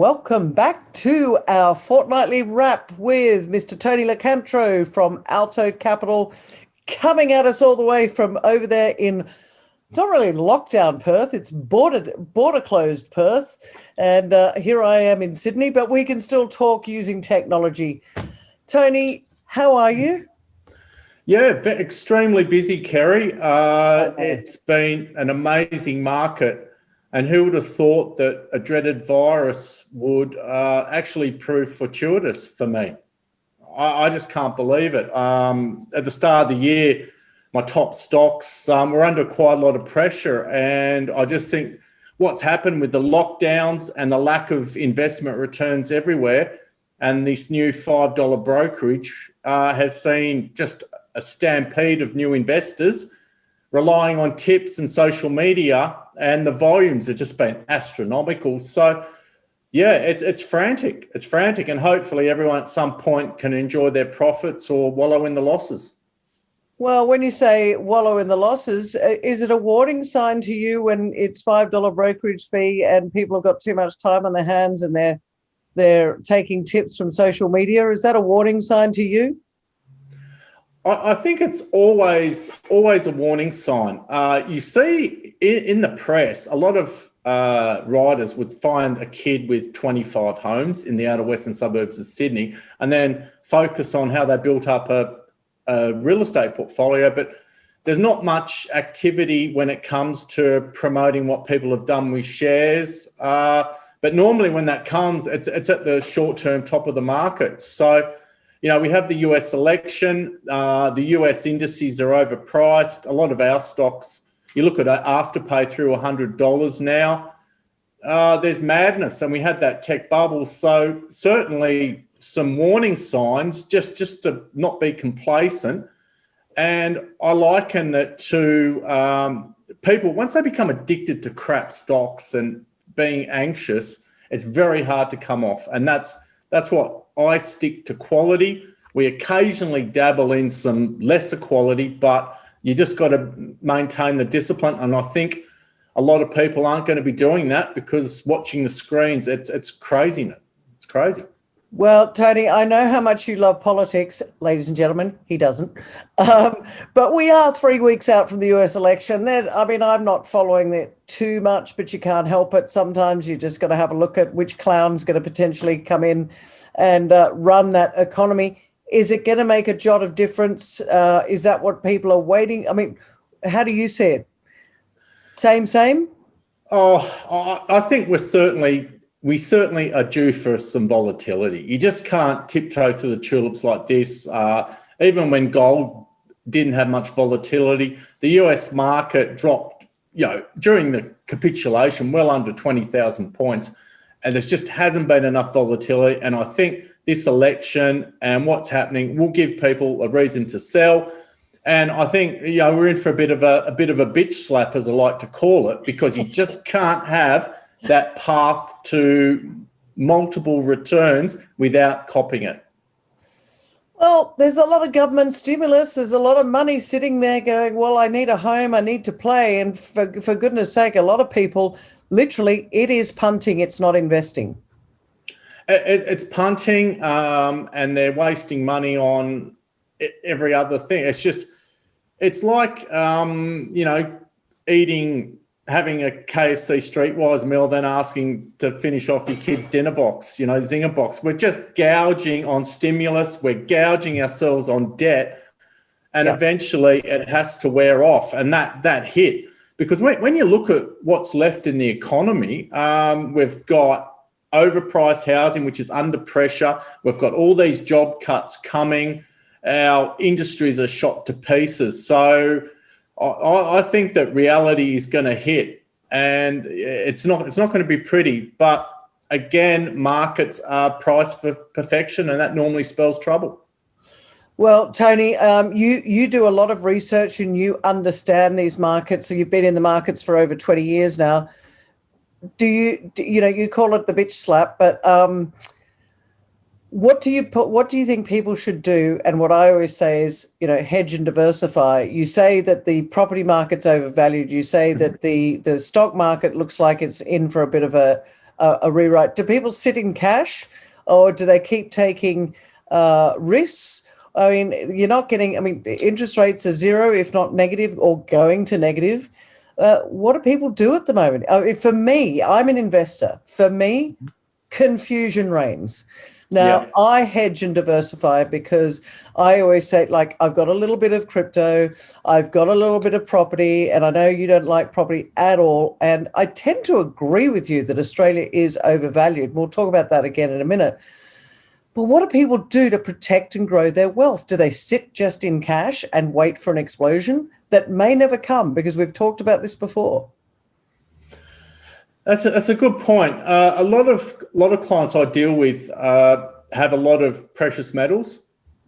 welcome back to our fortnightly wrap with Mr. Tony Locantro from Alto Capital, coming at us all the way from over there in, it's not really lockdown Perth, it's border closed Perth. And here I am in Sydney, but we can still talk using technology. Tony, how are you? Yeah, extremely busy, Kerry. It's been an amazing market. And who would have thought that a dreaded virus would actually prove fortuitous for me? I just can't believe it. At the start of the year, my top stocks were under quite a lot of pressure. And I just think what's happened with the lockdowns and the lack of investment returns everywhere, and this new $5 brokerage has seen just a stampede of new investors relying on tips and social media, and the volumes have just been astronomical. So, yeah, it's frantic. It's frantic, and hopefully everyone at some point can enjoy their profits or wallow in the losses. Well, when you say wallow in the losses, is it a warning sign to you when it's $5 brokerage fee and people have got too much time on their hands and they're taking tips from social media? Is that a warning sign to you? I think it's always a warning sign. You see in the press, a lot of writers would find a kid with 25 homes in the outer western suburbs of Sydney and then focus on how they built up a real estate portfolio. But there's not much activity when it comes to promoting what people have done with shares. But normally when that comes, it's at the short-term top of the market. So, you know, we have the US election, the US indices are overpriced. A lot of our stocks, you look at Afterpay through $100 now. There's madness, and we had that tech bubble. So certainly some warning signs, just to not be complacent. And I liken it to people, once they become addicted to crap stocks and being anxious, it's very hard to come off. And that's what I stick to quality. We occasionally dabble in some lesser quality, but you just got to maintain the discipline. And I think a lot of people aren't going to be doing that because watching the screens, it's craziness. It's crazy. Well, Tony, I know how much you love politics, ladies and gentlemen. He doesn't. But we are 3 weeks out from the US election. I'm not following it too much, but you can't help it. Sometimes you just got to have a look at which clown's going to potentially come in and run that economy. Is it going to make a jot of difference? Is that what people are waiting? I mean, how do you see it? Same? Oh, I think we certainly are due for some volatility. You just can't tiptoe through the tulips like this. Even when gold didn't have much volatility, the US market dropped, during the capitulation, well under 20,000 points. And there just hasn't been enough volatility. And I think this election and what's happening will give people a reason to sell. And I think we're in for a bit of a bitch slap, as I like to call it, because you just can't have that path to multiple returns without copying it. Well, there's a lot of government stimulus. There's a lot of money sitting there going, well, I need a home, I need to play. And for goodness sake, a lot of people, literally, it is punting, it's not investing. It's punting, and they're wasting money on every other thing. It's like, having a KFC Streetwise meal, then asking to finish off your kid's dinner box, Zinger box. We're just gouging on stimulus. We're gouging ourselves on debt. And eventually it has to wear off. And that hit. Because when you look at what's left in the economy, we've got overpriced housing, which is under pressure. We've got all these job cuts coming. Our industries are shot to pieces. So I think that reality is going to hit, and it's not going to be pretty. But again, markets are priced for perfection, and that normally spells trouble. Well, Tony, you do a lot of research and you understand these markets. So you've been in the markets for over 20 years now. You call it the bitch slap, but what do you think people should do? And what I always say is, hedge and diversify. You say that the property market's overvalued. You say that the stock market looks like it's in for a bit of a a rewrite. Do people sit in cash, or do they keep taking risks? I mean, you're not getting. I mean, interest rates are zero, if not negative, or going to negative. What do people do at the moment? For me, I'm an investor. For me, confusion reigns. Now, I hedge and diversify because I always say, like, I've got a little bit of crypto, I've got a little bit of property, and I know you don't like property at all. And I tend to agree with you that Australia is overvalued. We'll talk about that again in a minute. But what do people do to protect and grow their wealth? Do they sit just in cash and wait for an explosion that may never come? Because we've talked about this before. That's a good point. A lot of clients I deal with have a lot of precious metals.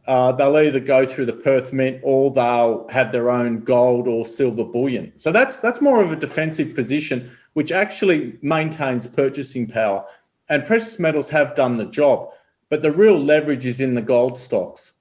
They'll either go through the Perth Mint or they'll have their own gold or silver bullion. So that's more of a defensive position, which actually maintains purchasing power. And precious metals have done the job, but the real leverage is in the gold stocks.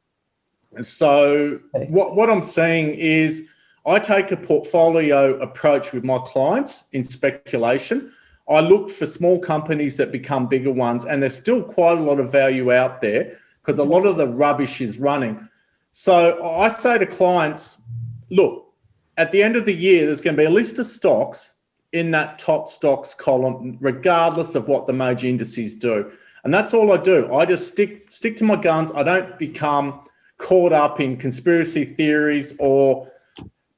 So what I'm saying is I take a portfolio approach with my clients in speculation. I look for small companies that become bigger ones, and there's still quite a lot of value out there because a lot of the rubbish is running. So I say to clients, look, at the end of the year, there's going to be a list of stocks in that top stocks column, regardless of what the major indices do. And that's all I do. I just stick to my guns. I don't become caught up in conspiracy theories or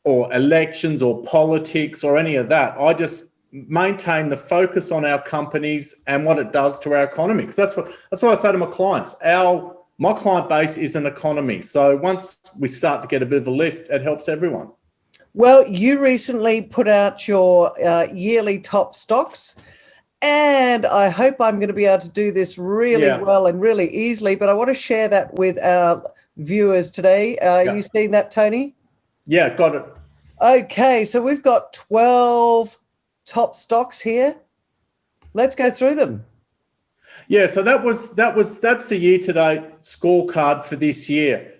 elections or politics or any of that. I just maintain the focus on our companies and what it does to our economy. Because that's what I say to my clients. My client base is an economy. So once we start to get a bit of a lift, it helps everyone. Well, you recently put out your yearly top stocks, and I hope I'm going to be able to do this really well and really easily, but I want to share that with our viewers today. You seen that, Tony? Yeah, got it. Okay, so we've got 12 top stocks here. Let's go through them. Yeah, so that's the year-to-date scorecard for this year.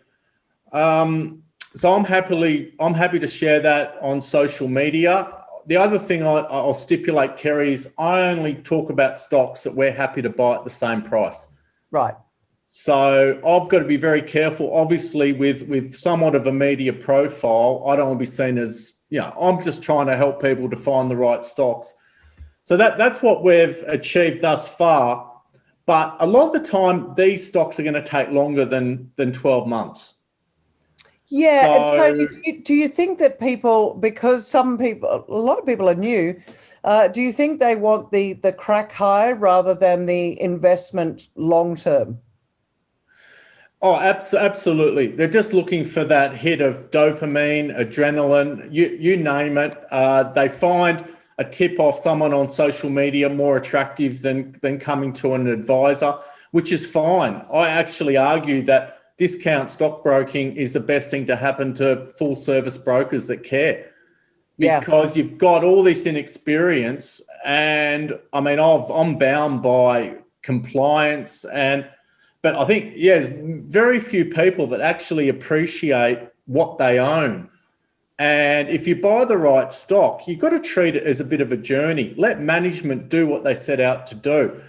So I'm happy to share that on social media. The other thing I'll stipulate, Kerry, is I only talk about stocks that we're happy to buy at the same price. Right. So I've got to be very careful. Obviously, with somewhat of a media profile, I don't want to be seen as, I'm just trying to help people to find the right stocks. So that's what we've achieved thus far. But a lot of the time, these stocks are going to take longer than 12 months. Yeah. So, and Tony, do you think that people, because a lot of people are new, do you think they want the crack high rather than the investment long term? Oh, absolutely. They're just looking for that hit of dopamine, adrenaline, you name it. They find a tip off someone on social media more attractive than coming to an advisor, which is fine. I actually argue that discount stockbroking is the best thing to happen to full service brokers that care. Because you've got all this inexperience, and I mean, I'm bound by compliance but I think, very few people that actually appreciate what they own. And if you buy the right stock, you've got to treat it as a bit of a journey. Let management do what they set out to do.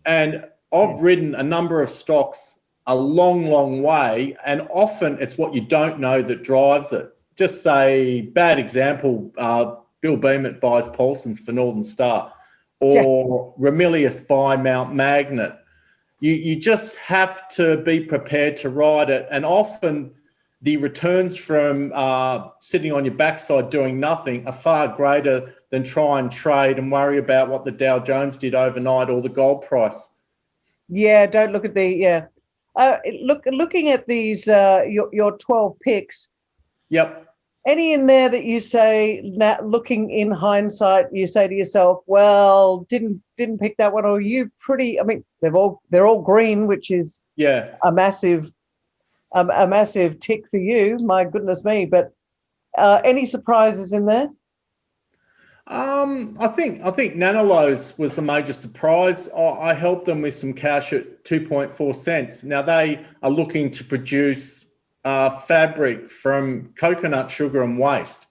And I've ridden a number of stocks a long, long way, and often it's what you don't know that drives it. Just say, bad example, Bill Beament buys Paulson's for Northern Star, or Ramilius buy Mount Magnet. You just have to be prepared to ride it. And often the returns from sitting on your backside doing nothing are far greater than try and trade and worry about what the Dow Jones did overnight or the gold price. Yeah, don't look at looking at these, your 12 picks. Yep. Any in there that you say, looking in hindsight, you say to yourself, well, didn't pick that one, or you pretty, I mean, they're all green, which is a massive tick for you, my goodness me. But any surprises in there? I think Nanoluz was the major surprise. I helped them with some cash at 2.4 cents. Now they are looking to produce fabric from coconut sugar and waste.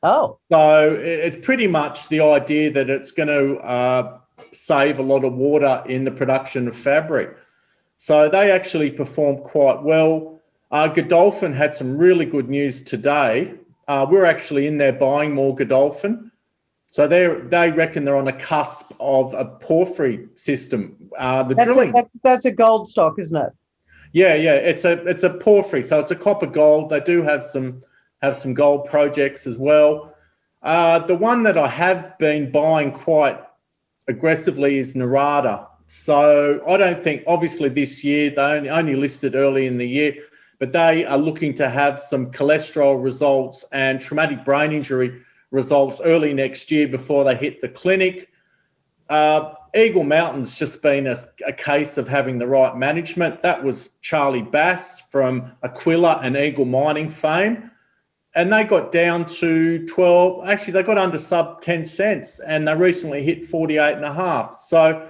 Oh. So it's pretty much the idea that it's going to save a lot of water in the production of fabric. So they actually performed quite well. Godolphin had some really good news today. We're actually in there buying more Godolphin. So they reckon they're on a cusp of a porphyry system. That's a gold stock, isn't it? Yeah. It's a porphyry, so it's a copper gold. They do have some gold projects as well. The one that I have been buying quite aggressively is Narada. So I don't think, obviously this year, they only listed early in the year, but they are looking to have some cholesterol results and traumatic brain injury results early next year before they hit the clinic. Eagle Mountain's just been a case of having the right management. That was Charlie Bass from Aquila and Eagle Mining fame. And they got down to 12, actually they got under sub 10 cents and they recently hit 48.5. So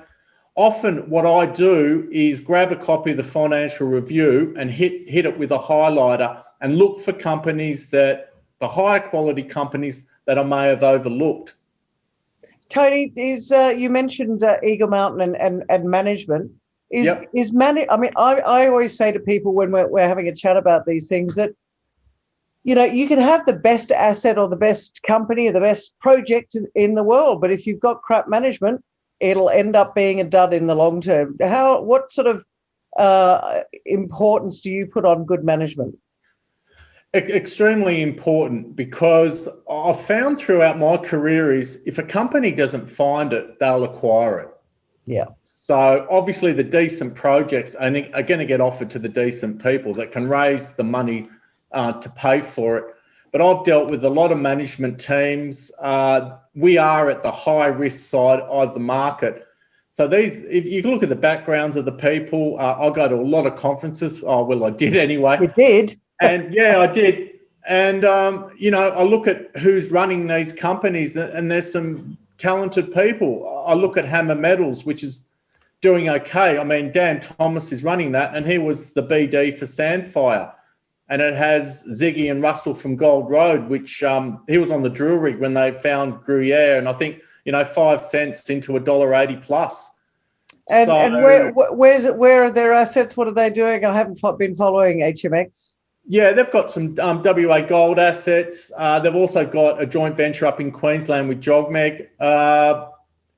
often what I do is grab a copy of the Financial Review and hit it with a highlighter and look for companies the higher quality companies that I may have overlooked. Tony, you mentioned Eagle Mountain and management. I mean, I always say to people when we're having a chat about these things that, you know, you can have the best asset or the best company or the best project in the world, but if you've got crap management, it'll end up being a dud in the long term. What sort of importance do you put on good management? Extremely important, because I've found throughout my career is if a company doesn't find it, they'll acquire it. Yeah. So obviously the decent projects are going to get offered to the decent people that can raise the money to pay for it. But I've dealt with a lot of management teams. We are at the high risk side of the market. So if you look at the backgrounds of the people, I go to a lot of conferences. Oh, well, I did anyway. You did? And yeah, I did. And, you know, I look at who's running these companies and there's some talented people. I look at Hammer Metals, which is doing okay. I mean, Dan Thomas is running that and he was the BD for Sandfire. And it has Ziggy and Russell from Gold Road, which he was on the drill rig when they found Gruyere. And I think, you know, 5 cents into $1.80 plus. And where are their assets? What are they doing? I haven't been following HMX. Yeah, they've got some WA gold assets. They've also got a joint venture up in Queensland with Jogmeg.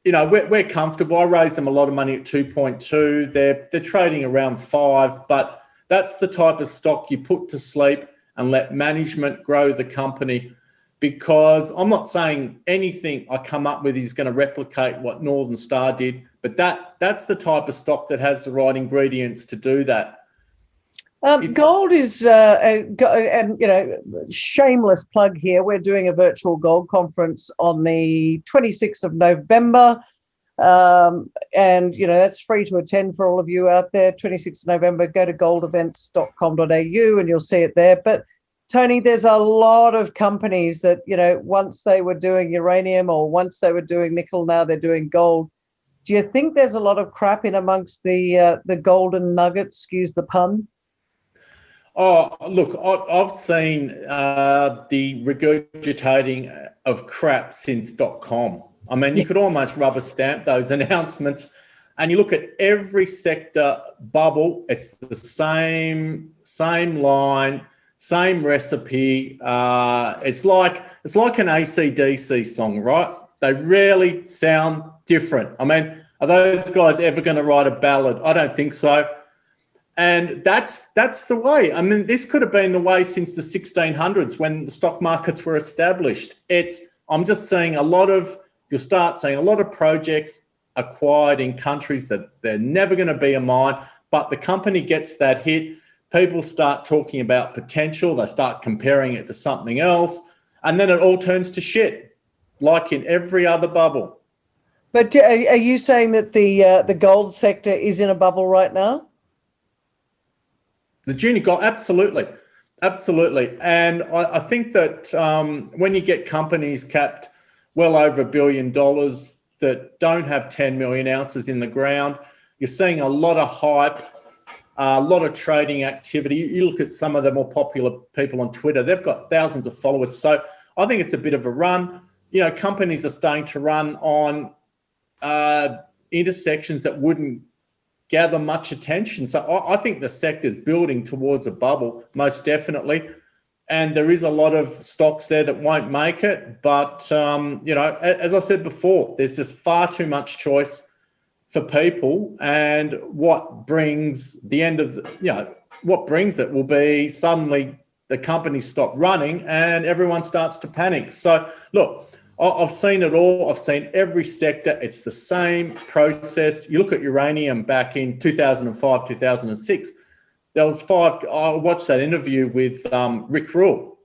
You know, we're comfortable. I raised them a lot of money at 2.2. They're trading around 5, but that's the type of stock you put to sleep and let management grow the company, because I'm not saying anything I come up with is going to replicate what Northern Star did, but that's the type of stock that has the right ingredients to do that. Gold is, and you know, shameless plug here. We're doing a virtual gold conference on the 26th of November. And, you know, that's free to attend for all of you out there. 26th of November, go to goldevents.com.au and you'll see it there. But Tony, there's a lot of companies that, you know, once they were doing uranium or once they were doing nickel, now they're doing gold. Do you think there's a lot of crap in amongst the golden nuggets, excuse the pun? Oh, look, I've seen the regurgitating of crap since .com. I mean, you could almost rubber stamp those announcements, and you look at every sector bubble, it's the same line, same recipe. It's like an AC/DC song, right? They rarely sound different. I mean, are those guys ever going to write a ballad? I don't think so. And that's the way. I mean, this could have been the way since the 1600s when the stock markets were established. I'm just seeing you'll start seeing a lot of projects acquired in countries that they're never going to be a mine, but the company gets that hit. People start talking about potential. They start comparing it to something else, and then it all turns to shit, like in every other bubble. But are you saying that the gold sector is in a bubble right now? The junior gold, absolutely. And I think that when you get companies capped well over $1 billion that don't have 10 million ounces in the ground, you're seeing a lot of hype, a lot of trading activity. You look at some of the more popular people on Twitter, they've got thousands of followers. So I think it's a bit of a run. You know, companies are starting to run on intersections that wouldn't gather much attention. So I think the sector's building towards a bubble, most definitely. And there is a lot of stocks there that won't make it. But, as I said before, there's just far too much choice for people. And what brings what brings it will be suddenly the companies stop running and everyone starts to panic. So, look, I've seen it all. I've seen every sector. It's the same process. You look at uranium back in 2005, 2006. There was I watched that interview with Rick Rule.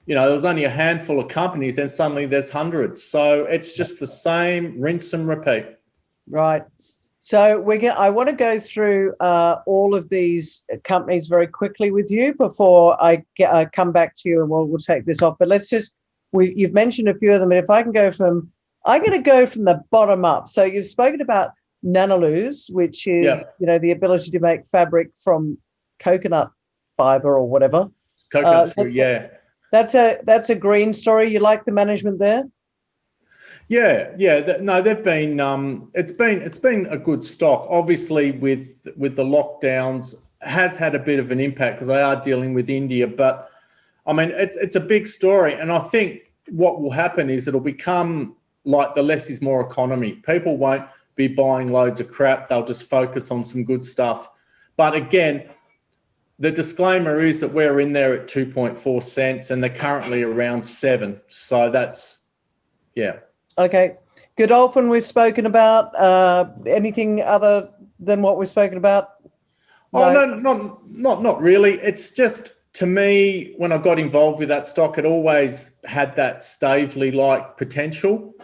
There was only a handful of companies, and suddenly there's hundreds. So it's just the same rinse and repeat. Right. So I want to go through all of these companies very quickly with you before I come back to you, and we'll take this off. But you've mentioned a few of them, and if I'm going to go from the bottom up. So you've spoken about Nanoluz, which is, the ability to make fabric from coconut fiber or whatever. Coconut fruit, yeah. That's a green story. You like the management there? Yeah. They've been. It's been a good stock. Obviously, with the lockdowns, has had a bit of an impact because they are dealing with India. But I mean, it's a big story, and I think what will happen is it'll become like the less is more economy. People won't be buying loads of crap. They'll just focus on some good stuff. But again, the disclaimer is that we're in there at 2.4 cents, and they're currently around 7. So that's, yeah. Okay. Godolphin, we've spoken about. Anything other than what we've spoken about? No, not really. It's just, to me, when I got involved with that stock, it always had that Stavely-like potential.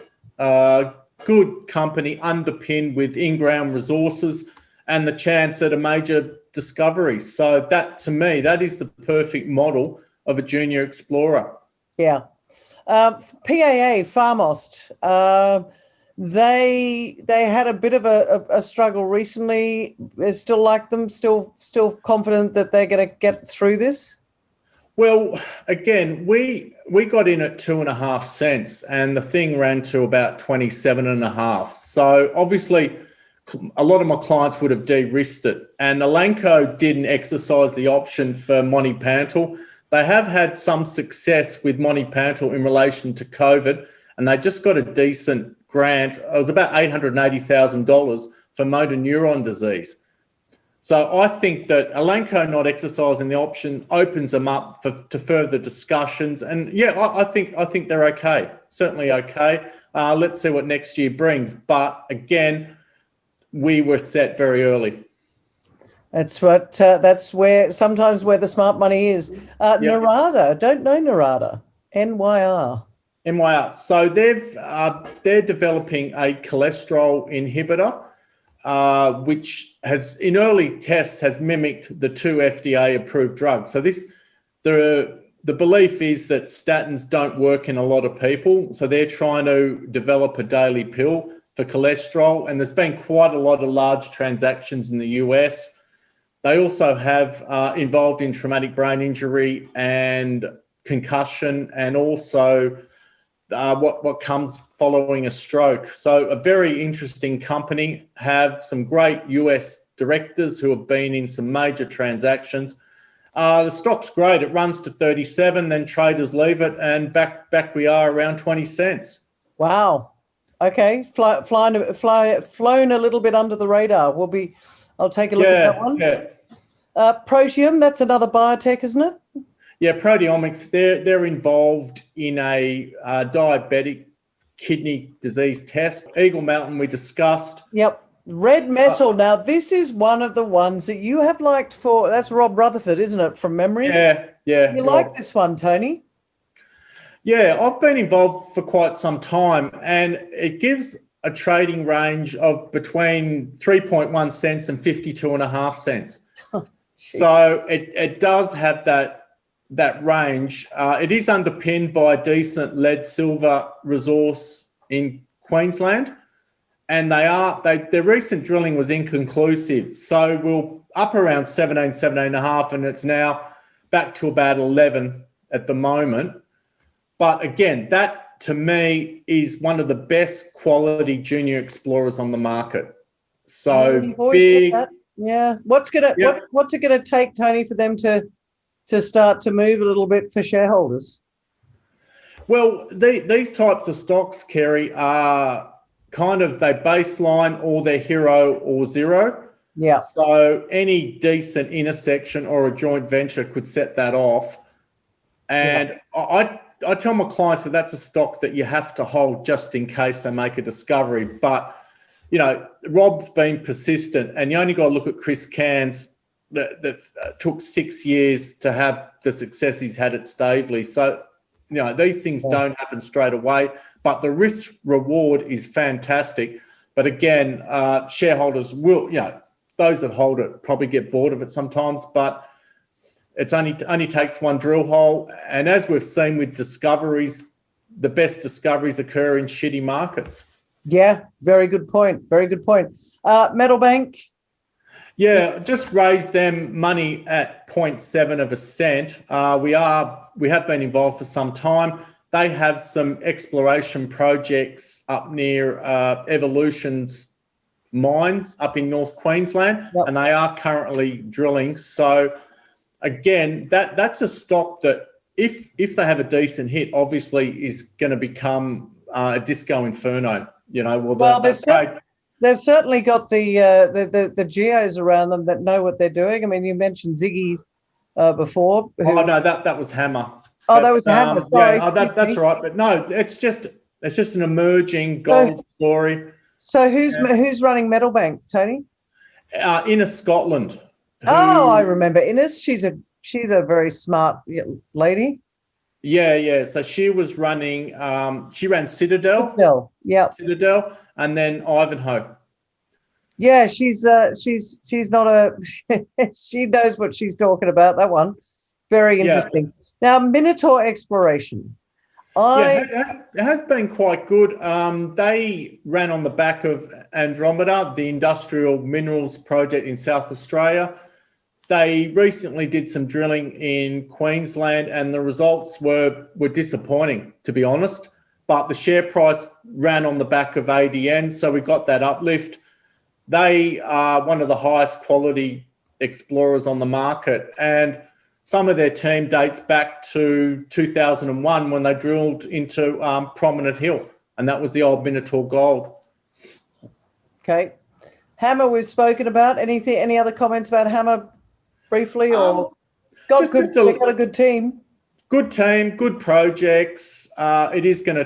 Good company underpinned with in-ground resources and the chance at a major discovery. So that, to me, that is the perfect model of a junior explorer. Yeah. PAA, Farmost, they had a bit of a struggle recently. Still like them? Still confident that they're going to get through this? Well, again, we got in at 2.5 cents, and the thing ran to about 27.5. So obviously, a lot of my clients would have de-risked it. And Elanco didn't exercise the option for Monty Pantle. They have had some success with Monty Pantle in relation to COVID, and they just got a decent grant. It was about $880,000 for motor neuron disease. So I think that Elanco not exercising the option opens them up to further discussions. And yeah, I think they're okay, certainly okay. Let's see what next year brings. But again, we were set very early. That's where the smart money is. Narada, don't know Narada. NYR. NYR. So they're developing a cholesterol inhibitor, which has, in early tests, has mimicked the 2 FDA-approved drugs. So the belief is that statins don't work in a lot of people. So they're trying to develop a daily pill for cholesterol, and there's been quite a lot of large transactions in the US. They also have involved in traumatic brain injury and concussion, and also what comes following a stroke. So a very interesting company, have some great US directors who have been in some major transactions. The stock's great. It runs to 37, then traders leave it, and back we are around 20 cents. Wow. Okay. Flown a little bit under the radar. I'll take a look at that one. Yeah. Protium, that's another biotech, isn't it? Yeah, proteomics, they're involved in a diabetic kidney disease test. Eagle Mountain, we discussed. Yep. Red metal. Now, this is one of the ones that you have liked that's Rob Rutherford, isn't it, from memory? Yeah. You like this one, Tony? Yeah, I've been involved for quite some time, and it gives a trading range of between 3.1 cents and 52.5 cents. So it does have that range. It is underpinned by a decent lead silver resource in Queensland, and their recent drilling was inconclusive. So we're up around 17.5, and it's now back to about 11 at the moment. But again, that to me is one of the best quality junior explorers on the market. So You've always said big. that. Yeah. What's it gonna take, Tony, for them to start to move a little bit for shareholders? Well, these types of stocks, Kerry, are kind of they baseline or they're hero or zero. Yeah. So any decent intersection or a joint venture could set that off. And I tell my clients that that's a stock that you have to hold just in case they make a discovery. But, you know, Rob's been persistent, and you only got to look at Chris Cairns that took 6 years to have the success he's had at Staveley. So, you know, these things don't happen straight away, but the risk reward is fantastic. But again, shareholders will, you know, those that hold it probably get bored of it sometimes, but it's only takes one drill hole. And as we've seen with discoveries, the best discoveries occur in shitty markets. Yeah, very good point. Very good point. Metal Bank. Yeah, just raised them money at 0.7 of a cent. We have been involved for some time. They have some exploration projects up near Evolution's mines up in North Queensland, and they are currently drilling. So again, that's a stock that if they have a decent hit, obviously is going to become a disco inferno. You know, they've certainly got the geos around them that know what they're doing. I mean, you mentioned Ziggy's before. Oh no, that was Hammer. Oh, that was Hammer. Sorry. Yeah, that's right. But no, it's just an emerging gold story. So who's running Metal Bank, Tony? Inner Scotland. I remember Innes. She's a very smart lady. Yeah. So she was running. She ran Citadel. Yeah. Citadel, and then Ivanhoe. Yeah, she's not she knows what she's talking about. That one, very interesting. Now, Minotaur Exploration. It has been quite good. They ran on the back of Andromeda, the industrial minerals project in South Australia. They recently did some drilling in Queensland, and the results were disappointing, to be honest. But the share price ran on the back of ADN, so we got that uplift. They are one of the highest quality explorers on the market, and some of their team dates back to 2001 when they drilled into Prominent Hill, and that was the old Minotaur Gold. Okay. Hammer we've spoken about. Any other comments about Hammer briefly? Or they've got a good team. Good team, good projects. It is going to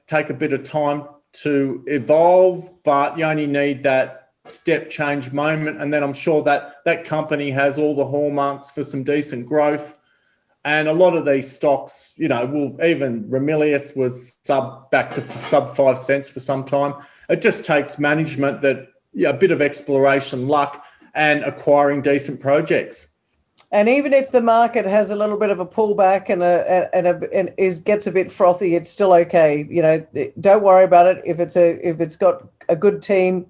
take a bit of time to evolve, but you only need that step change moment, and then I'm sure that company has all the hallmarks for some decent growth. And a lot of these stocks, you know, even Ramilius was back to sub 5 cents for some time. It just takes management a bit of exploration luck and acquiring decent projects. And even if the market has a little bit of a pullback and gets a bit frothy, it's still okay. You know, don't worry about it. If it's got a good team,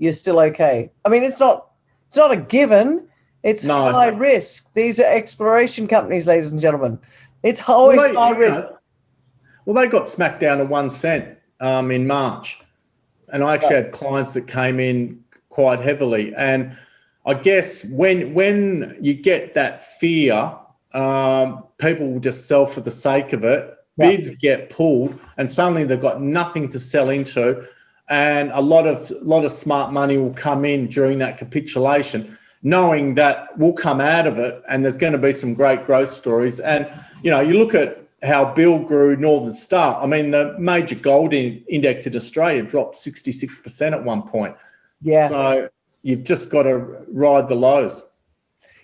you're still okay. I mean, it's not a given. It's high risk. These are exploration companies, ladies and gentlemen. It's always high risk. Well, they got smacked down to 1 cent in March, and I actually had clients that came in quite heavily. And I guess when you get that fear, people will just sell for the sake of it. Bids get pulled, and suddenly they've got nothing to sell into. And a lot of smart money will come in during that capitulation, knowing that we'll come out of it and there's going to be some great growth stories. And, you know, you look at how Bill grew Northern Star. I mean, the major gold index in Australia dropped 66% at one point. Yeah. So you've just got to ride the lows.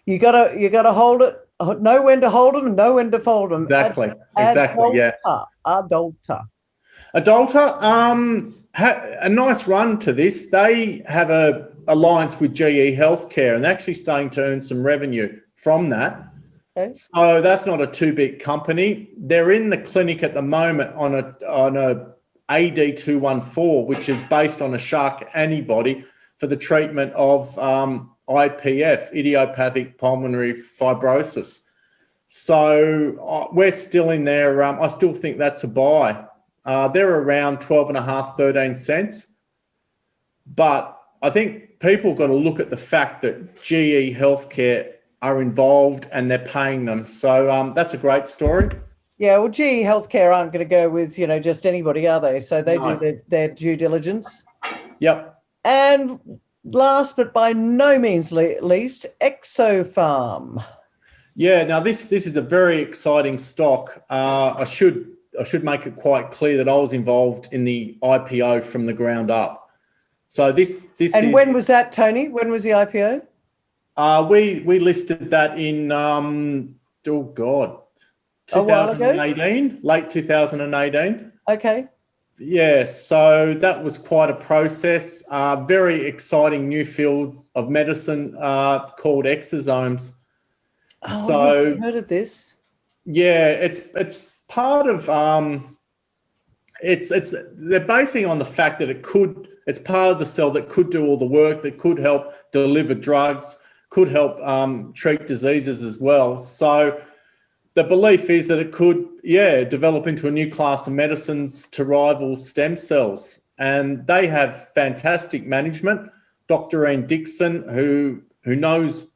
You got to hold it, know when to hold them and know when to fold them. Exactly. Adalta, a nice run to this. They have a alliance with GE Healthcare, and they're actually starting to earn some revenue from that. Okay. So that's not a too big company. They're in the clinic at the moment on a AD214, which is based on a shark antibody for the treatment of IPF, idiopathic pulmonary fibrosis. So we're still in there. I still think that's a buy. They're around 12.5, 13 cents. But I think people got to look at the fact that GE Healthcare are involved and they're paying them. So that's a great story. Yeah, well, GE Healthcare aren't going to go with, just anybody, are they? So they No. do their due diligence. Yep. And last but by no means least, Exo Farm. Yeah, now this is a very exciting stock. I should make it quite clear that I was involved in the IPO from the ground up. So this And when was that, Tony? When was the IPO? We listed that in A while ago? 2018, late 2018. Okay. Yeah, so that was quite a process. Very exciting new field of medicine called exosomes. Oh, So I've heard of this. yeah, it's part of it's they're basing on the fact that it's part of the cell that could do all the work, that could help deliver drugs, could help treat diseases as well. So the belief is that it could, develop into a new class of medicines to rival stem cells. And they have fantastic management. Dr. Ian Dixon, who knows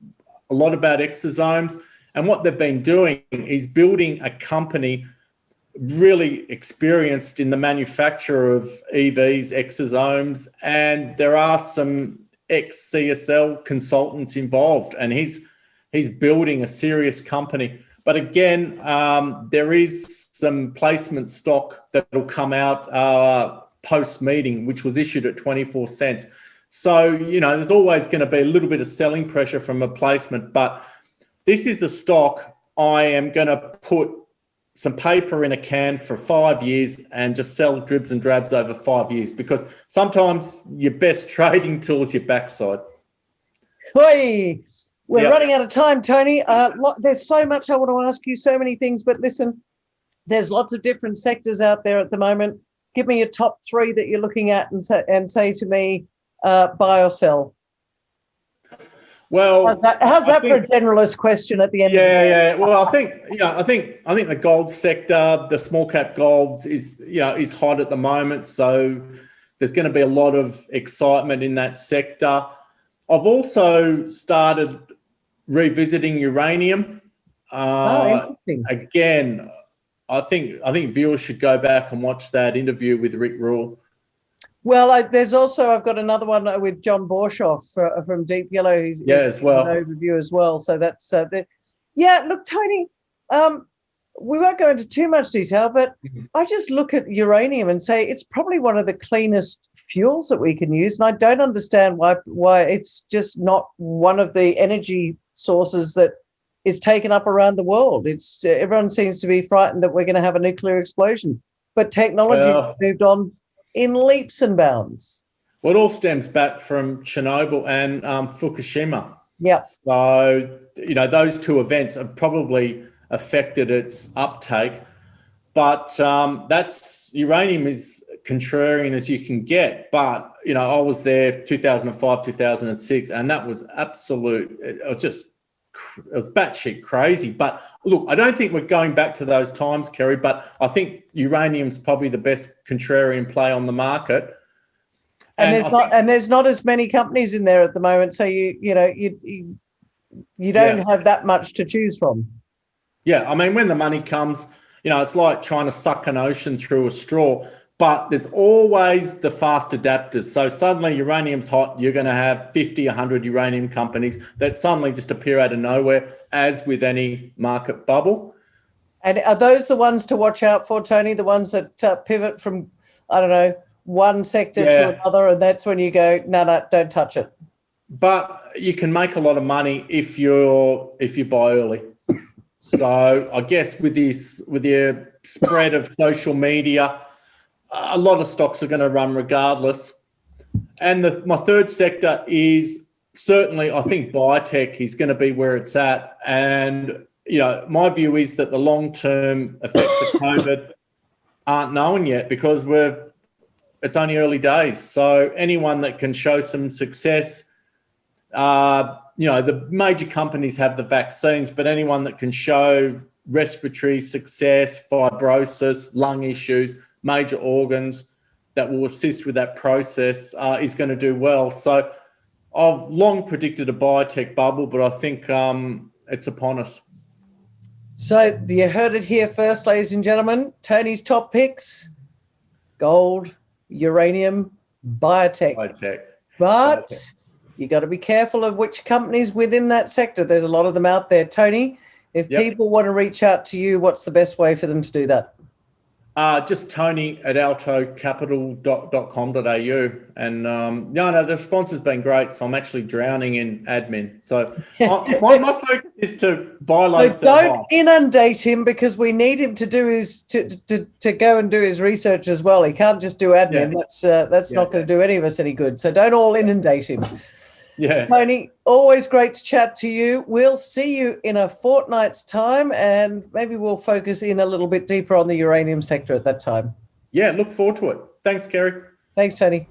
a lot about exosomes. And what they've been doing is building a company really experienced in the manufacture of EVs, exosomes, and there are some ex-CSL consultants involved, and he's building a serious company. But again, there is some placement stock that will come out post-meeting, which was issued at 24 cents. So, there's always going to be a little bit of selling pressure from a placement, but this is the stock I am going to put some paper in a can for 5 years and just sell dribs and drabs over 5 years, because sometimes your best trading tool is your backside. Hey, we're running out of time, Tony. There's so much I want to ask you, so many things, but listen, there's lots of different sectors out there at the moment. Give me your top three that you're looking at and say to me, buy or sell. Well, how's that for a generalist question at the end? Yeah. Well, I think the gold sector, the small cap golds is hot at the moment. So there's going to be a lot of excitement in that sector. I've also started revisiting uranium. Interesting. Again, I think viewers should go back and watch that interview with Rick Rule. Well, I've got another one with John Borshoff from Deep Yellow. He's as well. An overview as well. So that's look, Tony, we won't go into too much detail, but I just look at uranium and say it's probably one of the cleanest fuels that we can use, and I don't understand why it's just not one of the energy sources that is taken up around the world. It's everyone seems to be frightened that we're going to have a nuclear explosion, but technology has moved on in leaps and bounds. Well, it all stems back from Chernobyl and Fukushima. Yeah. So, those two events have probably affected its uptake. But uranium is contrarian as you can get. But, I was there 2005, 2006, and that was it was batshit crazy. But look, I don't think we're going back to those times, Kerry, but I think uranium's probably the best contrarian play on the market. And there's not as many companies in there at the moment, so you don't have that much to choose from. Yeah, I mean, when the money comes, it's like trying to suck an ocean through a straw. But there's always the fast adapters. So suddenly uranium's hot, you're going to have 50, 100 uranium companies that suddenly just appear out of nowhere, as with any market bubble. And are those the ones to watch out for, Tony, the ones that pivot from, I don't know, one sector to another, and that's when you go, no, don't touch it? But you can make a lot of money if you buy early. So I guess with the spread of social media, a lot of stocks are going to run regardless. And my third sector is certainly, I think biotech is going to be where it's at. And, my view is that the long-term effects of COVID aren't known yet, because it's only early days. So anyone that can show some success, the major companies have the vaccines, but anyone that can show respiratory success, fibrosis, lung issues, major organs that will assist with that process is going to do well. So I've long predicted a biotech bubble, but I think it's upon us. So you heard it here first, ladies and gentlemen. Tony's top picks: gold, uranium, biotech. But you got to be careful of which companies within that sector. There's a lot of them out there. Tony, if people want to reach out to you, what's the best way for them to do that? Just Tony at altocapital.com.au. And the response has been great. So I'm actually drowning in admin. So my focus is to buy low, sell high. Don't inundate him, because we need him to do his to go and do his research as well. He can't just do admin. That's not going to do any of us any good. So don't all inundate him. Yeah. Tony, always great to chat to you. We'll see you in a fortnight's time, and maybe we'll focus in a little bit deeper on the uranium sector at that time. Yeah, look forward to it. Thanks, Kerry. Thanks, Tony.